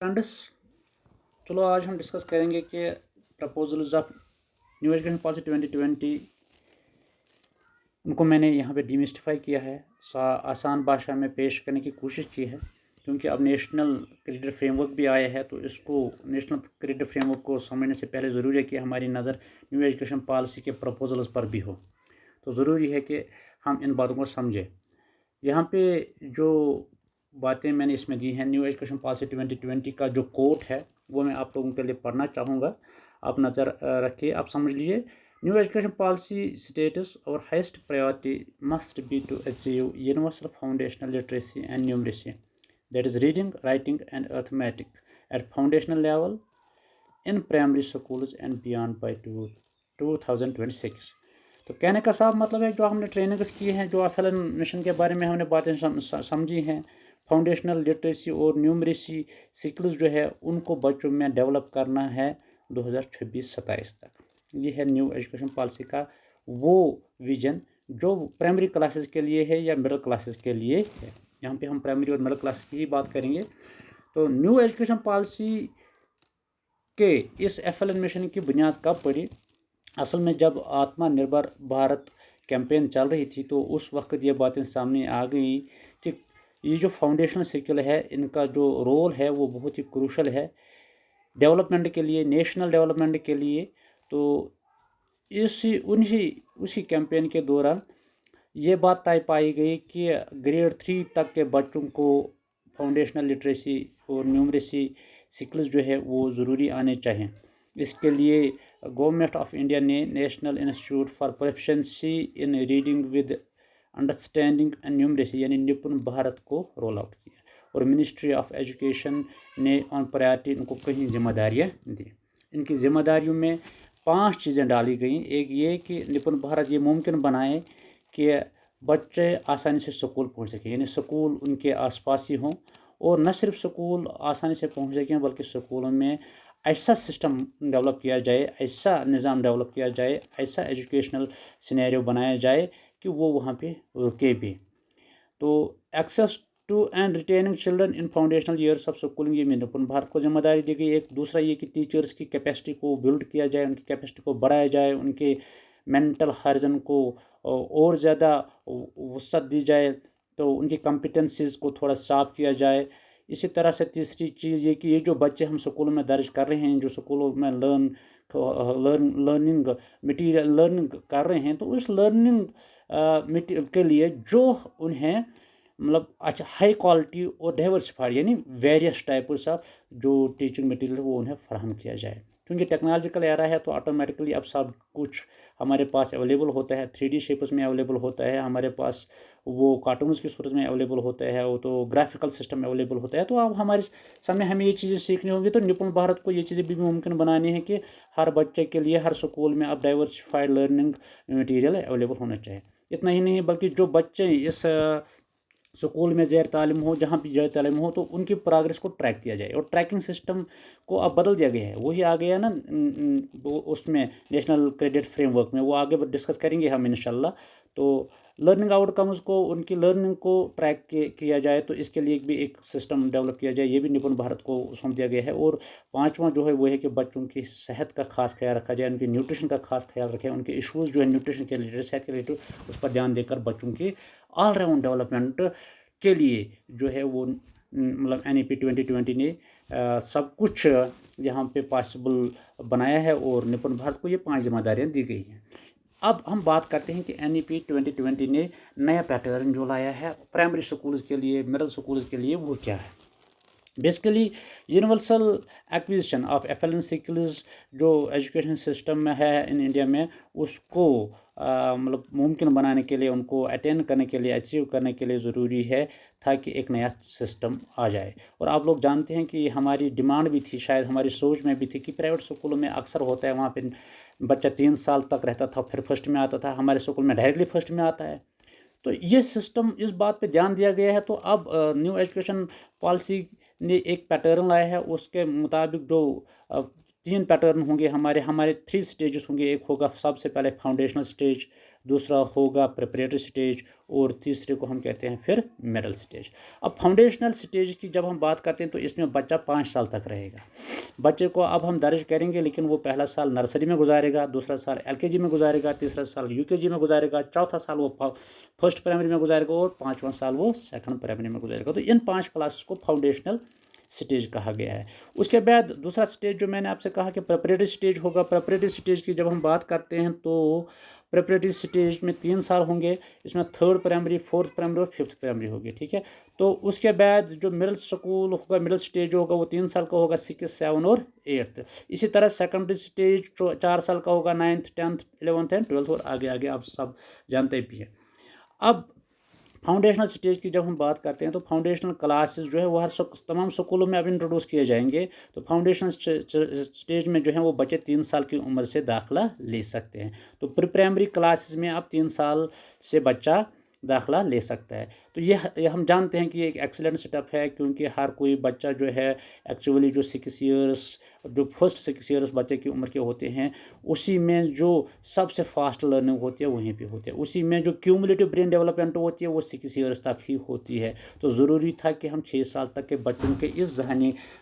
Friends, चलो आज हम डिस्कस करेंगे कि proposals of new education policy 2020 उनको मैंने यहाँ पे डिमिस्टिफाई किया है, आसान भाषा में पेश करने की कोशिश की है, क्योंकि अब नेशनल करिकुलर फ्रेमवर्क भी आया है। तो इसको नेशनल करिकुलर फ्रेमवर्क को समझने से पहले ज़रूरी है कि हमारी नज़र न्यू एजुकेशन पॉलिसी के प्रपोजल्स पर भी हो। तो ज़रूरी है कि हम इन बातों को समझें। यहाँ पे जो बातें मैंने इसमें दी हैं, न्यू एजुकेशन पॉलिसी 2020 का जो कोट है वो मैं आप लोगों के लिए पढ़ना चाहूँगा। आप नज़र रखिए, आप समझ लीजिए। न्यू एजुकेशन पॉलिसी स्टेटस और highest priority must be to achieve universal foundational literacy and numeracy, that is reading, writing and arithmetic at foundational level in primary schools and beyond by 2026। तो कहने का साफ मतलब है, जो हमने ट्रेनिंग्स की हैं, जो FLN मिशन के बारे में हमने बातें समझी हैं, फाउंडेशनल लिटरेसी और न्यूमरेसी स्किल्स जो है उनको बच्चों में डेवलप करना है 2026-27 तक। ये है न्यू एजुकेशन पॉलिसी का वो विजन जो प्राइमरी क्लासेस के लिए है या मिडिल क्लासेस के लिए है। यहाँ पे हम प्राइमरी और मिडिल क्लास की ही बात करेंगे। तो न्यू एजुकेशन पॉलिसी के इस FLN मिशन की बुनियाद कब पड़ी? असल में जब आत्मनिर्भर भारत कैंपेन चल रही थी तो उस वक्त ये बातें सामने आ गई कि ये जो फाउंडेशनल स्किल है, इनका जो रोल है वो बहुत ही क्रूशल है डेवलपमेंट के लिए, नेशनल डेवलपमेंट के लिए। तो उसी कैंपेन के दौरान ये बात तय पाई गई कि ग्रेड 3 तक के बच्चों को फाउंडेशनल लिटरेसी और न्यूमरेसी स्किल्स जो है वो ज़रूरी आने चाहिए। इसके लिए गवर्नमेंट ऑफ इंडिया ने national institute for proficiency in reading with understanding and numeracy यानी निपुण भारत को रोल आउट किया, और मिनिस्ट्री ऑफ एजुकेशन ने ऑन प्रायोरिटी इनको कई जिम्मेदारियाँ दी। इनकी जिम्मेदारियों में 5 चीज़ें डाली गई। एक ये कि निपुण भारत ये मुमकिन बनाए कि बच्चे आसानी से स्कूल पहुंच सकें, यानी स्कूल उनके आसपास ही हों, और न सिर्फ स्कूल आसानी से पहुंच सकें बल्कि स्कूलों में ऐसा सिस्टम डेवलप किया जाए, ऐसा निज़ाम डेवलप किया जाए, ऐसा एजुकेशनल सिनेरियो बनाया जाए कि वो वहाँ पे रुके भी। तो access to and retaining children in foundational years of schooling, ये निपुण भारत को जिम्मेदारी दी गई। एक दूसरा ये कि टीचर्स की कैपेसिटी को बिल्ड किया जाए, उनकी कैपेसिटी को बढ़ाया जाए, उनके मेंटल हाइजीन को और ज़्यादा वसअत दी जाए, तो उनकी कॉम्पिटेंसीज़ को थोड़ा साफ किया जाए। इसी तरह से तीसरी चीज़ ये कि ये जो बच्चे हम स्कूलों में दर्ज कर रहे हैं, जो स्कूलों में लर्निंग मटीरियल लर्निंग कर रहे हैं, तो उस लर्निंग मटीरियल के लिए जो उन्हें मतलब अच्छा हाई क्वालिटी और डाइवर्सिफाइड यानी वेरियस टाइप्स ऑफ जो टीचिंग मटेरियल वो उन्हें फराहम किया जाए। क्योंकि टेक्नोलॉजिकल एरा है तो ऑटोमेटिकली अब सब कुछ हमारे पास अवेलेबल होता है, 3D शेप्स में अवेलेबल होता है, हमारे पास वो कार्टून्स की सूरत में अवेलेबल होता है, वो तो ग्राफिकल सिस्टम अवेलेबल होता है। तो अब हमारे सामने हमें ये चीज़ें सीखनी होंगी। तो निपुण भारत को ये चीज़ें भी मुमकिन बनानी है कि हर बच्चे के लिए हर स्कूल में अब डाइवर्सिफाइड लर्निंग मटीरियल अवेलेबल होना चाहिए। इतना ही नहीं बल्कि जो बच्चे इस स्कूल में ज़ैर तालीम हो, जहाँ भी ज़ैर तालीम हो, तो उनकी प्रोग्रेस को ट्रैक किया जाए। और ट्रैकिंग सिस्टम को अब बदल दिया गया है, वही आ गया ना उसमें नेशनल क्रेडिट फ्रेमवर्क में, वो आगे डिस्कस करेंगे हम इंशाल्लाह। तो लर्निंग आउटकम्स को, उनकी लर्निंग को ट्रैक किया जाए, तो इसके लिए भी एक सिस्टम डेवलप किया जाए, ये भी निपुण भारत को सौंप दिया गया है। और पाँचवा जो है वो है कि बच्चों की सेहत का खास ख्याल रखा जाए, उनकी न्यूट्रिशन का खास ख्याल रखें, उनके इशूज़ जो है न्यूट्रिशन के रिलेटेड, सेहत के रिलेटेड, उस पर ध्यान देकर बच्चों की ऑलराउंड डेवलपमेंट के लिए जो है वो मतलब NEP 2020 ने सब कुछ यहाँ पे पॉसिबल बनाया है, और निपुण भारत को ये 5 जिम्मेदारियाँ दी गई हैं। अब हम बात करते हैं कि NEP 2020 ने नया पैटर्न जो लाया है प्राइमरी स्कूल्स के लिए, मिडिल स्कूल्स के लिए, वो क्या है? Basically universal acquisition of FLN skills जो एजुकेशन सिस्टम में है इन इंडिया में, उसको मतलब मुमकिन बनाने के लिए, उनको अटेन करने के लिए, अचीव करने के लिए ज़रूरी है था कि एक नया सिस्टम आ जाए। और आप लोग जानते हैं कि हमारी डिमांड भी थी, शायद हमारी सोच में भी थी कि प्राइवेट स्कूलों में अक्सर होता है, वहाँ पे बच्चा 3 साल तक रहता था, फिर फर्स्ट में आता था, हमारे स्कूल में डायरेक्टली फर्स्ट में आता है। तो ये सिस्टम, इस बात पे ध्यान दिया गया है। तो अब न्यू एजुकेशन पॉलिसी ने एक पैटर्न लाया है, उसके मुताबिक जो 3 पैटर्न होंगे हमारे 3 स्टेजेस होंगे। एक होगा सबसे पहले फाउंडेशनल स्टेज, दूसरा होगा प्रिपरेटरी स्टेज, और तीसरे को हम कहते हैं फिर मिडल स्टेज। अब फाउंडेशनल स्टेज की जब हम बात करते हैं तो इसमें बच्चा 5 साल तक रहेगा। बच्चे को अब हम दर्ज करेंगे, लेकिन वो पहला साल नर्सरी में गुजारेगा, दूसरा साल LKG में गुजारेगा, तीसरा साल UKG में गुजारेगा, चौथा साल वो फर्स्ट प्राइमरी में गुजारेगा, और 5वां साल वो सेकंड प्राइमरी में गुजारेगा। तो इन 5 क्लासेस को फाउंडेशनल स्टेज कहा गया है। उसके बाद दूसरा स्टेज जो मैंने आपसे कहा कि प्रिपरेटरी स्टेज होगा। प्रिपरेटरी स्टेज की जब हम बात करते हैं तो प्रिपरेटरी स्टेज में 3 साल होंगे। इसमें 3rd प्राइमरी, 4th प्राइमरी और 5th प्राइमरी होगी, ठीक है। तो उसके बाद जो मिडिल स्कूल होगा, मिडिल स्टेज होगा, वो 3 साल का होगा, 6, 7 और 8th। इसी तरह सेकेंडरी स्टेज 4 साल का होगा, 9th, 10th, 11th and 12th, और आगे आगे आप सब जानते भी हैं। अब फाउंडेशनल स्टेज की जब हम बात करते हैं तो फाउंडेशनल क्लासेस जो है वो तमाम स्कूलों में अब इंट्रोड्यूस किए जाएंगे। तो फाउंडेशनल स्टेज में जो है वो बच्चे 3 साल की उम्र से दाखिला ले सकते हैं। तो प्री प्राइमरी क्लासेस में अब 3 साल से बच्चा दाखिला ले सकता है। तो ये हम जानते हैं कि ये एक एक्सीलेंट स्टेप है, क्योंकि हर कोई बच्चा जो है एक्चुअली जो 6 ईयर्स, जो फर्स्ट 6 ईयर्स बच्चे की उम्र के होते हैं, उसी में जो सबसे फास्ट लर्निंग होती है वहीं पे होती है। उसी में जो क्यूमुलेटिव ब्रेन डेवलपमेंट होती है वो 6 ईयर्स तक ही होती है। तो ज़रूरी था कि हम 6 साल तक के बच्चों के इस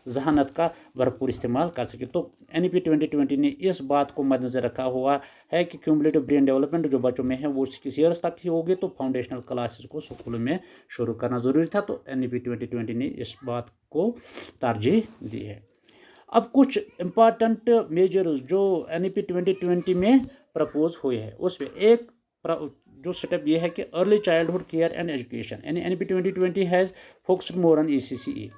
जहानत का भरपूर इस्तेमाल कर सकें। तो NEP 2020 ने इस बात को मद्देनज़र रखा हुआ है कि क्यूमुलेटिव ब्रेन डेवलपमेंट जो बच्चों में है वो 6 ईयर्स तक ही होगी। तो फाउंडेशनल क्लासेस को स्कूल में शुरू करना ज़रूरी था। तो NEP 2020 ने इस बात को तरजीह दी है। अब कुछ इम्पॉर्टेंट मेजर्स जो NEP 2020 में प्रपोज हुए हैं, उसमें एक जो स्टेप ये है कि early childhood care and education, यानी NEP 2020 has focused more on ECCE।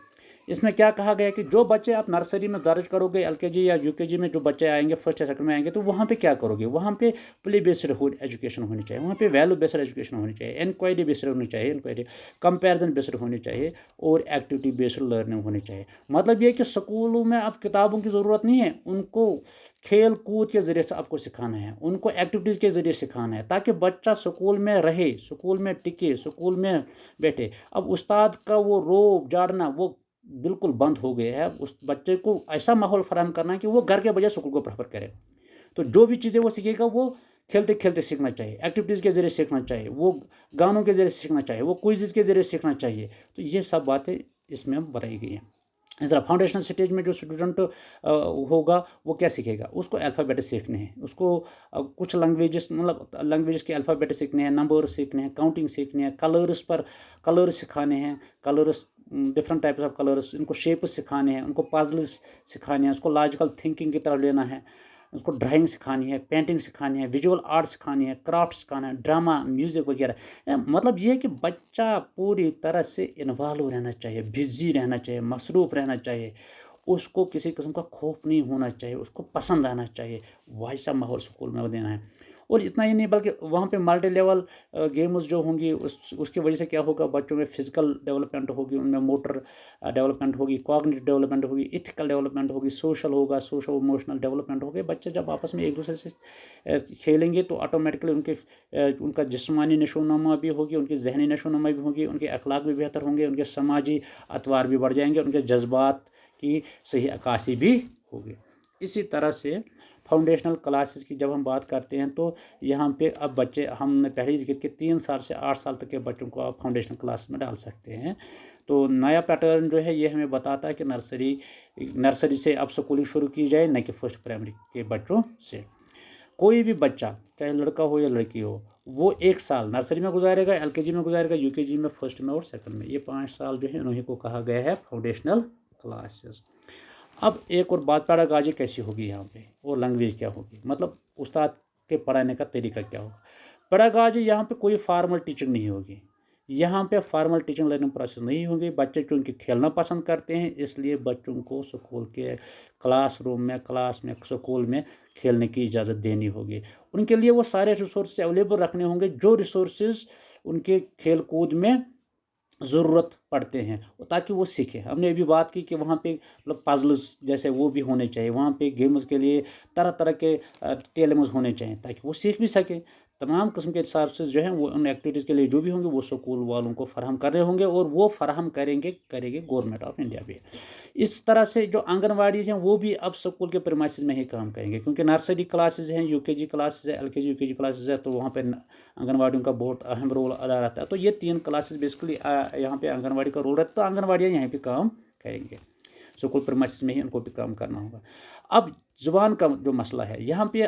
इसमें क्या कहा गया कि जो बच्चे आप नर्सरी में दर्ज करोगे, LKG या UKG में जो बच्चे आएंगे, फर्स्ट या सेकंड में आएंगे, तो वहाँ पे क्या करोगे? वहाँ पे प्ले बेस्ड एजुकेशन होनी चाहिए, वहाँ पे वैल्यू बेस्ड एजुकेशन होनी चाहिए, इंक्वायरी बेस्ड होनी चाहिए, कंपैरिजन बेस्ड होनी चाहिए, और एक्टिविटी बेस्ड लर्निंग होनी चाहिए। मतलब ये कि स्कूलों में अब किताबों की ज़रूरत नहीं है, उनको खेल कूद के ज़रिए से आपको सिखाना है, उनको एक्टिविटीज़ के ज़रिए सिखाना है, ताकि बच्चा स्कूल में रहे, स्कूल में टिके, स्कूल में बैठे। अब उस्ताद का वो रोब झाड़ना वो बिल्कुल बंद हो गया है। उस बच्चे को ऐसा माहौल फराहम करना है कि वो घर के बजाय स्कूल को प्रेफर करे। तो जो भी चीज़ें वो सीखेगा वो खेलते खेलते सीखना चाहिए, एक्टिविटीज़ के ज़रिए सीखना चाहिए, वो गानों के ज़रिए सीखना चाहिए, वो क्विज़ के ज़रिए सीखना चाहिए। तो ये सब बातें इसमें बताई गई हैं। इस तरह फाउंडेशनल स्टेज में जो स्टूडेंट होगा वो क्या सीखेगा? उसको अल्फ़ाबेट सीखने हैं, उसको कुछ लैंग्वेजेस, मतलब लैंग्वेजेस के अल्फ़ाबेट सीखने हैं, नंबर सीखने हैं, काउंटिंग सीखने हैं, कलर्स सिखाने हैं, colours different types of colours, इनको शेप्स सिखाने हैं, उनको पजल्स सिखाने हैं, उसको लॉजिकल थिंकिंग की तरफ लेना है, उसको ड्राइंग सिखानी है, पेंटिंग सिखानी है, विजुअल आर्ट सिखानी है, क्राफ्ट सिखाना है, ड्रामा, म्यूज़िक वगैरह। मतलब ये है कि बच्चा पूरी तरह से इन्वॉल्व रहना चाहिए, बिजी रहना चाहिए, मसरूफ़ रहना चाहिए, उसको किसी किस्म का खौफ नहीं होना चाहिए, उसको पसंद आना चाहिए। वैसा माहौल स्कूल में देना है। और इतना ही नहीं, बल्कि वहाँ पे मल्टी लेवल गेम्स जो होंगी, उसकी वजह से क्या होगा, बच्चों में फिजिकल डेवलपमेंट होगी, उनमें मोटर डेवलपमेंट होगी, कॉग्निटिव डेवलपमेंट होगी, इथिकल डेवलपमेंट होगी, सोशल होगा, सोशल इमोशनल डेवलपमेंट होगी। बच्चे जब आपस में एक दूसरे से खेलेंगे तो ऑटोमेटिकली उनका जिस्मानी नशोनुमा भी होगी, उनकी जहनी नशोनुमा भी होगी, उनके अखलाक भी बेहतर होंगे, उनके समाजी अतवार भी बढ़ जाएंगे, उनके जज्बात की सही अक्कासी भी होगी। इसी तरह से फाउंडेशनल क्लासेस की जब हम बात करते हैं तो यहाँ पे अब बच्चे, हमने पहले ही जिक्र किया, 3 साल से 8 साल तक के बच्चों को आप फाउंडेशनल क्लास में डाल सकते हैं। तो नया पैटर्न जो है ये हमें बताता है कि नर्सरी से अब स्कूलिंग शुरू की जाए, न कि फर्स्ट प्राइमरी के बच्चों से। कोई भी बच्चा, चाहे लड़का हो या लड़की हो, वो 1 साल नर्सरी में गुजारेगा, LKG में गुजारेगा, UKG में, फर्स्ट में और सेकंड में। ये 5 साल जो है इन्हीं को कहा गया है फाउंडेशनल क्लासेस। अब एक और बात, पैडागॉजी कैसी होगी यहाँ पे, और लैंग्वेज क्या होगी, मतलब उस्ताद के पढ़ाने का तरीका क्या होगा। पैडागॉजी यहाँ पे कोई फार्मल टीचिंग नहीं होगी, यहाँ पे फार्मल टीचिंग लर्निंग प्रोसेस नहीं होगी। बच्चे चूँकि खेलना पसंद करते हैं, इसलिए बच्चों को स्कूल के क्लास में स्कूल में खेलने की इजाज़त देनी होगी। उनके लिए वो सारे रिसोर्स अवेलेबल रखने होंगे जो रिसोर्सेज उनके खेल कूद में ज़रूरत पड़ते हैं, ताकि वो सीखें। हमने अभी बात की कि वहाँ पे मतलब पजल्स जैसे वो भी होने चाहिए, वहाँ पे गेम्स के लिए तरह तरह के टेलम्स होने चाहिए, ताकि वो सीख भी सकें, तमाम किस्म के रिसोर्सेज जो हैं वो उन एक्टिविटीज़ के लिए जो भी होंगे वो स्कूल वालों को फराहम कर रहे होंगे, और वो फराहम करेंगे गवर्नमेंट ऑफ इंडिया भी। इस तरह से जो आंगनवाड़ीज़ हैं वो भी अब स्कूल के प्रीमाइसेस में ही काम करेंगे, क्योंकि नर्सरी क्लासेज हैं, यूकेजी क्लासेज है, एलकेजी यूकेजी क्लासेज है, तो वहाँ पे आंगनवाड़ियों का बहुत अहम रोल अदा रहता है। तो ये 3 क्लासेज बेसिकली यहाँ पे आंगनवाड़ी का रोल रहता है, तो आंगनवाड़ियाँ यहाँ पे काम करेंगे, स्कूल प्रीमाइसेस में ही उनको भी काम करना होगा। अब ज़ुबान का जो मसला है यहाँ पे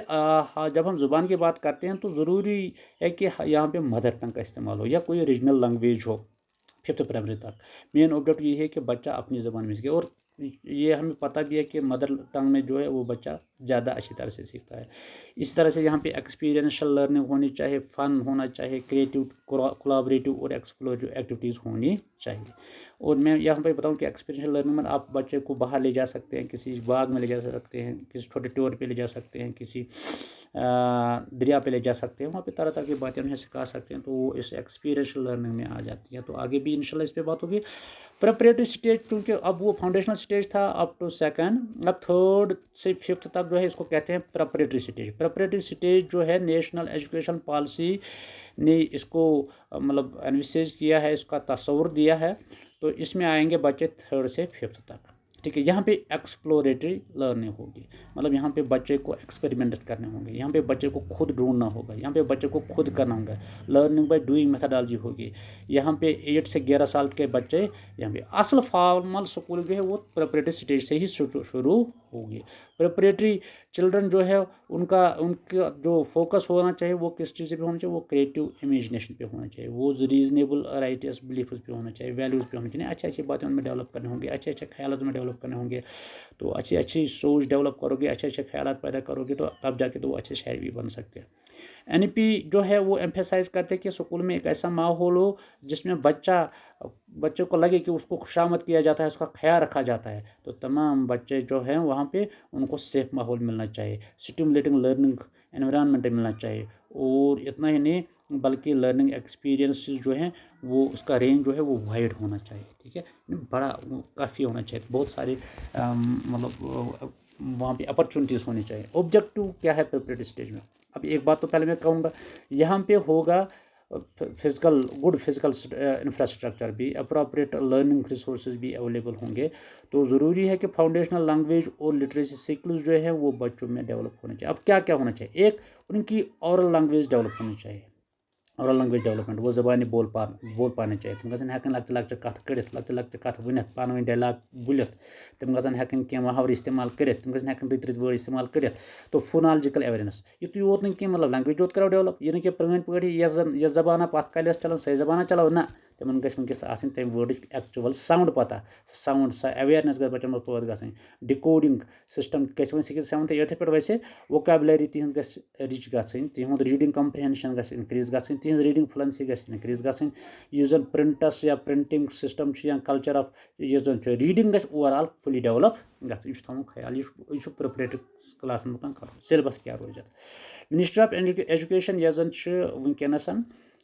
जब हम ज़ुबान की बात करते हैं तो ज़रूरी है कि यहाँ पे मदर टंग का इस्तेमाल हो या कोई रीजनल लैंग्वेज हो 5th प्राइमरी तक। मेन ऑब्जेक्ट ये है कि बच्चा अपनी ज़बान में सीखे, और ये हमें पता भी है कि मदर टंग में जो है वो बच्चा ज़्यादा अच्छी तरह से सीखता है। इस तरह से यहाँ पे एक्सपीरियंशियल लर्निंग होनी चाहिए, फ़न होना चाहिए, क्रिएटिव कोलैबोरेटिव और एक्सप्लोरेटिव एक्टिविटीज़ होनी चाहिए। और मैं यहाँ पे बताऊँ कि एक्सपीरियंशियल लर्निंग में आप बच्चे को बाहर ले जा सकते हैं, किसी बाग में ले जा सकते हैं, किसी छोटे टूर पे ले जा सकते हैं, किसी दरिया पे ले जा सकते हैं, वहाँ पे तरह तरह की बातें उन्हें सिखा सकते हैं, तो वो इस एक्सपीरियंशियल लर्निंग में आ जाती है। तो आगे भी इंशाल्लाह इस पर बात होगी। प्रेपरेटरी स्टेज, क्योंकि अब वो फाउंडेशनल स्टेज था अप टू सेकंड, अब 3rd से 5th तक जो है इसको कहते हैं प्रेपरेटरी स्टेज। प्रेपरेटरी स्टेज जो है नेशनल एजुकेशन पॉलिसी ने इसको मतलब एनविसेज किया है, इसका तस्वुर दिया है। तो इसमें आएंगे बच्चे 3rd से 5th तक, ठीक है। यहाँ पे एक्सप्लोरेटरी लर्निंग होगी, मतलब यहाँ पे बच्चे को एक्सपेरिमेंट करने होंगे, यहाँ पे बच्चे को खुद ढूंढना होगा, यहाँ पे बच्चे को खुद करना होगा, लर्निंग बाय डूइंग मेथडोलॉजी होगी। यहाँ पे 8 से 11 साल के बच्चे, यहाँ पे असल फॉर्मल स्कूल जो है वो प्रेपरेटरी स्टेज से ही शुरू होगी। प्रेपरेटरी चिल्ड्रन जो है उनका जो फोकस होना चाहिए वो किस चीज़ पे होना चाहिए, वो क्रिएटिव इमेजिनेशन पे होना चाहिए, वो रीजनेबल राइटियस बिलीफ्स पे होना चाहिए, वैल्यूज़ पे होना चाहिए, अच्छी अच्छी बातें उनमें डेवलप करने होंगे, अच्छे अच्छे ख्याल उनमें डेवलप करने होंगे। तो अच्छी अच्छी सोच डेवलप करोगे, अच्छे अच्छे ख्याल पैदा करोगे, तो तब जाके तो वो अच्छे शायर भी बन सकते हैं। NEP जो है वो एम्फेसाइज करते हैं कि स्कूल में एक ऐसा माहौल हो जिसमें बच्चे को लगे कि उसको खुशामद किया जाता है, उसका ख्याल रखा जाता है। तो तमाम बच्चे जो हैं वहाँ पे उनको सेफ माहौल मिलना चाहिए, स्टिमुलेटिंग लर्निंग एनवायरनमेंट मिलना चाहिए, और इतना ही नहीं बल्कि लर्निंग एक्सपीरियंस जो है वो उसका रेंज जो है वो वाइड होना चाहिए, ठीक है, बड़ा काफ़ी होना चाहिए, बहुत सारे मतलब वहाँ पे अपॉर्चुनिटीज़ होनी चाहिए। ऑब्जेक्टिव क्या है प्रिपरेटरी स्टेज में? अब एक बात तो पहले मैं कहूँगा, यहाँ पे होगा गुड फिजिकल इंफ्रास्ट्रक्चर भी, अप्रोप्रिएट लर्निंग रिसोर्सेज भी अवेलेबल होंगे। तो ज़रूरी है कि फाउंडेशनल लैंग्वेज और लिटरेसी स्किल्स जो है वो बच्चों में डेवलप होने चाहिए। अब क्या क्या होना चाहिए? एक, उनकी ओरल लैंग्वेज डेवलप होनी चाहिए, ओरल लैंग्वेज डेवलपमेंट, वो ज़बानी बोल पाने चाहिए, तम गन हेकन लक्ट लक्ट कथ करित, लक्ट लक्ट कथ वनित, पानवी डायलॉग बोलित, तम गन हेकन कह मुहावरे इस्तेमाल करित, तम गन हेकन रित वर्ड इस्तेमाल करित। तो फोनोलॉजिकल एवेयरनेस युत योत न कह मतलब लैंग्वेज योत करो डेवलप, यह न प्रन पे यह जबाना पत कल चलान सही जबाना चलो ना, तिमन गस वनकस आसन तम वर्ड एक्चुअल साउंड पता, साउंड सा अवेयरनेस गस बच्चन पैदा गसन, डिकोडिंग सिस्टम गस वन 6th 7th 8th पे वैसे वोकैबुलरी तिहंद गस रिच गसन, तिहंद रीडिंग कम्प्रिहेंशन गस इंक्रीज गसन, तिहंद रीडिंग फ्लुएंसी गस इंक्रीज गसन, यह जन प्रिंटस या प्रिंटिंग सिस्टम या कल्चर ऑफ यह जन रीडिंग गस ओवरऑल फुली डेवलप गसन, यह थोन ख्याल, यह प्रिपरेटरी क्लासन मतन कर सिलेबस क्या रोज। मिनिस्ट्री ऑफ एजुकेशन यह जन वनकस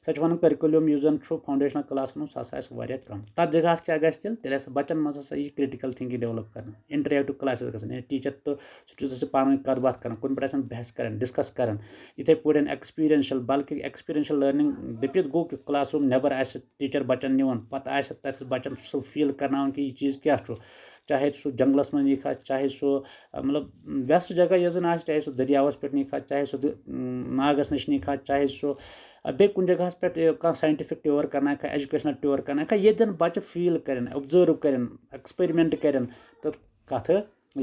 सच वन करिकुलम यह जन फाउंडेशनल क्लास सह आसा कम, तथ जगह क्या तेल बच्चन मज हसा यह क्रिटिकल थिंकिंग डेवलप कर, इंटरेक्टिव क्लासेस गसन, टीचर तो स्टूडेंट्स पान कत बात कर, कुन पे बहस कर, डिस्कस कर, इथे पे एक्सपीरियंशियल, बल्कि एक्सपीरियंशियल लर्निंग दपित गो कि क्लास रूम नबर आ टीचर बच्चन निवान, पता तथ बच्चन सह फील करना कि यह चीज़ क्या, चाहे सह जंगलस में नीख, चाहे सह मतलब बेस्ट जगह यह जन चाहे सह दरियावस पे नीख, चाहे सह नागस नश नीख, चाहे सह बे कुन जगह पे साइंटिफिक टूर करना, एजुकेशनल टूर करना, ये जन बच्चे फील कर, ऑब्जर्व कर, एक्सपेरिमेंट कर, तो कथ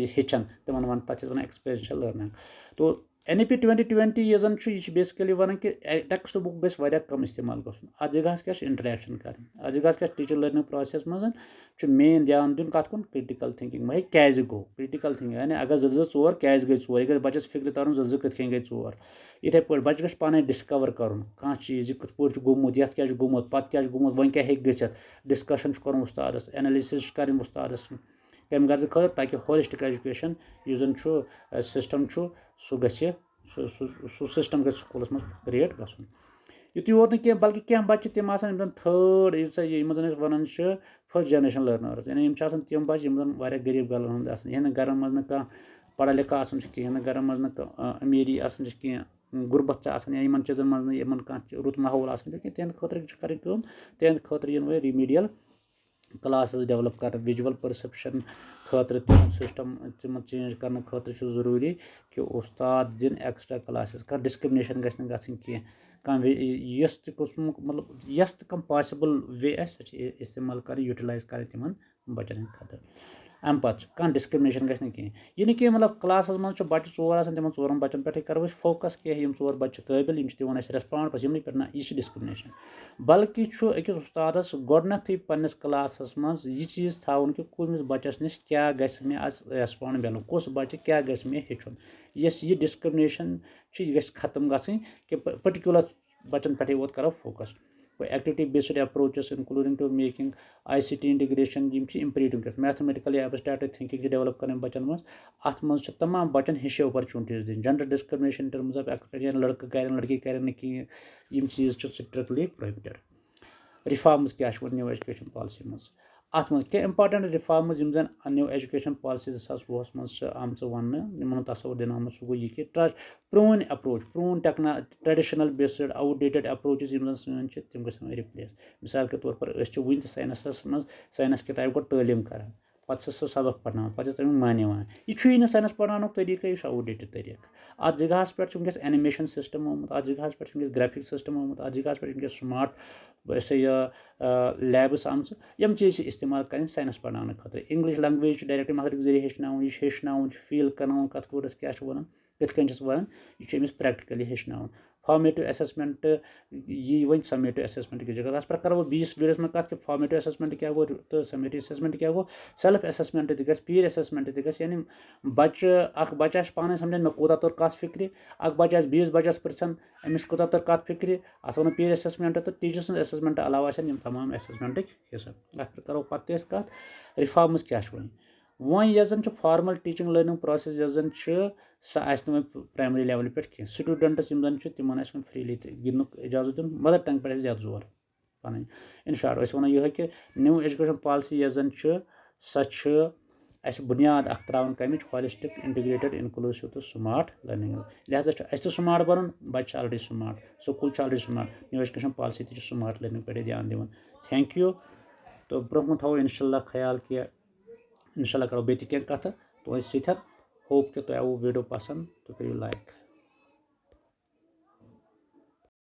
हेचन तिमन वन तक वन एक्सपीरियंशियल लर्निंग। तो NEP 2020 यह जन यह बेसिकली वन कि टेक्स्ट बुक गई कम इस्तेमाल गन, अत जगह क्या इंटरेक्शन कर, अत जगह क्या टीचर लर्निंग प्रोसेस मज मेन ध्यान दिन कत कुन क्रिटिकल थिंकिंग वही क्या गो क्रिटिकल थिंकिंग, यानी अगर जोर क्या गई चोर, यह बच्चस फिक्र तरन जो कत गई चोर, इथे पे बच्चे गस पाने डिस्कवर कर कह चीज़ कत पे गोमुत, ये क्या गोमुत, पत क्या गोमुत, वन क्या गत, डिस्कशन कर उस्तादस, एनालिसिस कर उस्तादस कम गर्ज खर, ताकि होलिस्टिक एजुकेशन यह जन सिस्टम सह सिस्टम गस स्कूलस मज क्रिएट गसन। युत योत न बल्कि क्या बच्चे तम 3rd यम जन वन फर्स्ट जनरेशन लर्नर्स, यानी तम बच्चे गरीब गरन हंद, यह गरन मज कह पढ़ा लिखा कहें, गरन मज अमीरी कहें, غربت آسان یا یِمن چیٖزن منٛز نہٕ یِمن کانٛہہ رُت ماحول آسان کینٛہہ تِہنٛدِ خٲطرٕ چھِ کَرٕنۍ کٲم تِہنٛدِ خٲطرٕ یِن وۄنۍ ریٖمیڈیل کلاسز ڈیولپ کرنہٕ وِجوَل پٔرسیپشن خٲطرٕ تِمن سسٹم تِمن چینج کرنہٕ خٲطرٕ چھُ ضروٗری کہِ اُستاد دِن ایکٕسٹرا کلاسز کانٛہہ ڈِسکرمنیشن گژھِ نہٕ گژھٕنۍ کینٛہہ کانٛہہ یۄس تہِ قٕسمُک مطلب یۄس تہِ کانٛہہ پاسِبٕل وے آسہِ سۄ چھِ اِستعمال کَرٕنۍ یوٗٹِلایز کَرٕنۍ تِمن بَچن ہٕنٛدِ خٲطرٕ اَمہِ پَتہٕ چھُ کانٛہہ ڈِسکرمنیشن گژھِ نہٕ کینٛہہ یہِ نہٕ کینٛہہ مطلب کلاسس منٛز چھُ بَچہٕ 4 آسان تِمن 4 بَچن پٮ۪ٹھٕے کرو أسۍ فوکس کینٛہہ یِم 4 بَچہٕ چھِ قٲبِل یِم چھِ دِوان اَسہِ ریسپانڈ بَس یِمنٕے پٮ۪ٹھ نہ یہِ چھِ ڈِسکرمنیشن بلکہِ چھُ أکِس اُستادس گۄڈٕنیتھٕے پنٕنِس کلاسس منٛز یہِ چیٖز تھاوُن کہِ کٔمِس بَچس نِش کیاہ گژھِ مےٚ آز ریسپانڈ مِلُن کُس بَچہٕ کیاہ گژھِ مےٚ ہیٚچھُن یۄس یہِ ڈِسکرمنیشن چھِ یہِ گژھِ ختم گژھٕنۍ کہِ پٔٹِکیوٗلر بَچن پٮ۪ٹھٕے یوت کرو focus activity based approaches including to making I C T integration یِم چھِ اِمپریٖٹ وٕنکیٚس میتھمیٹِکل یا ایبسٹریکٹ تھنکِنگ چھِ ڈیولپ کَرٕنۍ بَچن منٛز اَتھ منٛز چھِ تمام بَچن ہِشی اپرچوٗنٹیٖز دِنۍ gender discrimination in terms of لڑکہٕ کرن لڑکی کرن نہٕ کِہیٖنۍ یِم چیٖز چھِ سٹرکٹلی پروہِبِٹڈ رِفارمٕز کیاہ چھِ وۄنۍ نِو ایجوکیشن پالسی منٛز اَتھ منٛز کینٛہہ اِمپاٹنٹ رِفارمٕز یِم زَن نِو ایجوکیشن پالسی 2020 منٛز چھِ آمژٕ وَننہٕ یِمن ہُنٛد تصوُر دِنہٕ آمُت سُہ گوٚو یہِ کہِ پرٲنۍ ایپروچ پرون ٹریڈِشنل بیسڈ آوُٹ ڈیٹڈ ایپروچز یِم زَن سٲنۍ چھِ تِم گژھن وۄنۍ رِپلیس مِثال کے طور پر أسۍ چھِ وٕنہِ تہِ ساینسس منٛز ساینس کِتابہِ گۄڈٕ تعلیٖم کران پَتہٕ چھِ سُہ سبق پرناوان پَتہٕ چھِ تَمیُک معنی وَنان یہِ چھُیی نہٕ ساینس پرناونُک طٔریٖقہٕ یہِ چھُ آوُٹ ڈیٹڈ طٔریٖقہٕ اَتھ جگہس پٮ۪ٹھ چھُ وٕنکیٚس اینِمیشن سِسٹم آمُت اَتھ جگہس پٮ۪ٹھ چھُ وٕنکیٚس گرافِک سِسٹم آمُت اَتھ جگہس پٮ۪ٹھ چھُ وٕنکیٚس سمارٹ یہِ لیبٕس آمژٕ یِم چیٖز چھِ استعمال کَرٕنۍ ساینس پرناونہٕ خٲطرٕ انگلش لینگویج چھِ ڈایریکٹ میتھڈٕکۍ ذٔریعہٕ ہیٚچھناوُن یہِ چھُ ہیٚچھناوُن چھُ فیٖل کرناوُن کَتھ وٲڈس کیاہ چھُ وَنان کِتھ کٔنۍ چھِس وَنان یہِ چھُ أمِس پریکٹِکلی ہیٚچھناوُن فارمیٹِو ایسیسمنٹ یی وۄنۍ سمیٹِو ایسیسمنٹ کِس جگہس پٮ۪ٹھ کرو بیٚیِس ویٖڈیوس منٛز کَتھ کہِ فارمیٹِو ایسیسمنٹ کیاہ گوٚو تہٕ سمیٹِو ایسیسمنٹ کیاہ گوٚو سیلف ایسیسمنٹ تہِ گژھِ پیٖر ایسیسمنٹ تہِ گژھِ یعنی اکھ بَچہٕ آسہِ پانے سَمجان مےٚ کوٗتاہ توٚر کَتھ فِکرِ اکھ بَچہٕ آسہِ بیٚیِس بَچس پِرٛژھان أمِس کوٗتاہ توٚر کَتھ فِکرِ اَتھ وَنو پیٖر ایسیسمنٹ تہٕ ٹیٖچر سٕنٛز ایسیسمنٹ علاوٕ آسن یِم تمام ایسیسمنٹٕکۍ حِصہٕ اَتھ پٮ۪ٹھ کرو پَتہٕ تہِ أسۍ کَتھ رِفارمٕز کیاہ چھِ وۄنۍ یۄس زَن چھِ فارمل ٹیٖچِنٛگ لٔرنِنٛگ پروسیس یۄس زَن چھِ سۄ آسہِ نہٕ وۄنۍ پرایمری لیولہِ پٮ۪ٹھ کینٛہہ سٹوٗڈنٛٹٕس یِم زَن چھِ تِمن آسہِ وۄنۍ فریٖلی تہِ گِنٛدنُک اِجازت دیُن مدر ٹنٛگ پٮ۪ٹھ آسہِ زیادٕ زور پَنٕنۍ اِن شاٹ أسۍ وَنو یِہوے کہِ نِو ایجوکیشن پالسی یۄس زَن چھِ سۄ چھِ اَسہِ بُنیاد اکھ تراوٕنۍ کَمِچ ہالِسٹِک اِنٹِگریٹِڈ اِنکلوٗسِو تہٕ سمارٹ لٔرنِنٛگ لہٰذا چھُ اَسہِ تہِ سمارٹ بَنُن بَچہِ چھِ آلریڈی سمارٹ سکوٗل چھُ already smart new education policy تہِ چھِ سمارٹ لٔرنِنٛگ پٮ۪ٹھٕے دھیان دِوان تھینک یوٗ تہٕ برونٛہہ کُن تھاوو اِنشاء اللہ خیال کہِ اِنشاء اللہ کرو بیٚیہِ تہِ کینٛہہ کَتھٕ تُہنٛدِ سۭتۍ ہوپ کہِ تۄہہِ آوُ ویٖڈیو پسنٛد تُہۍ کٔرِو لایک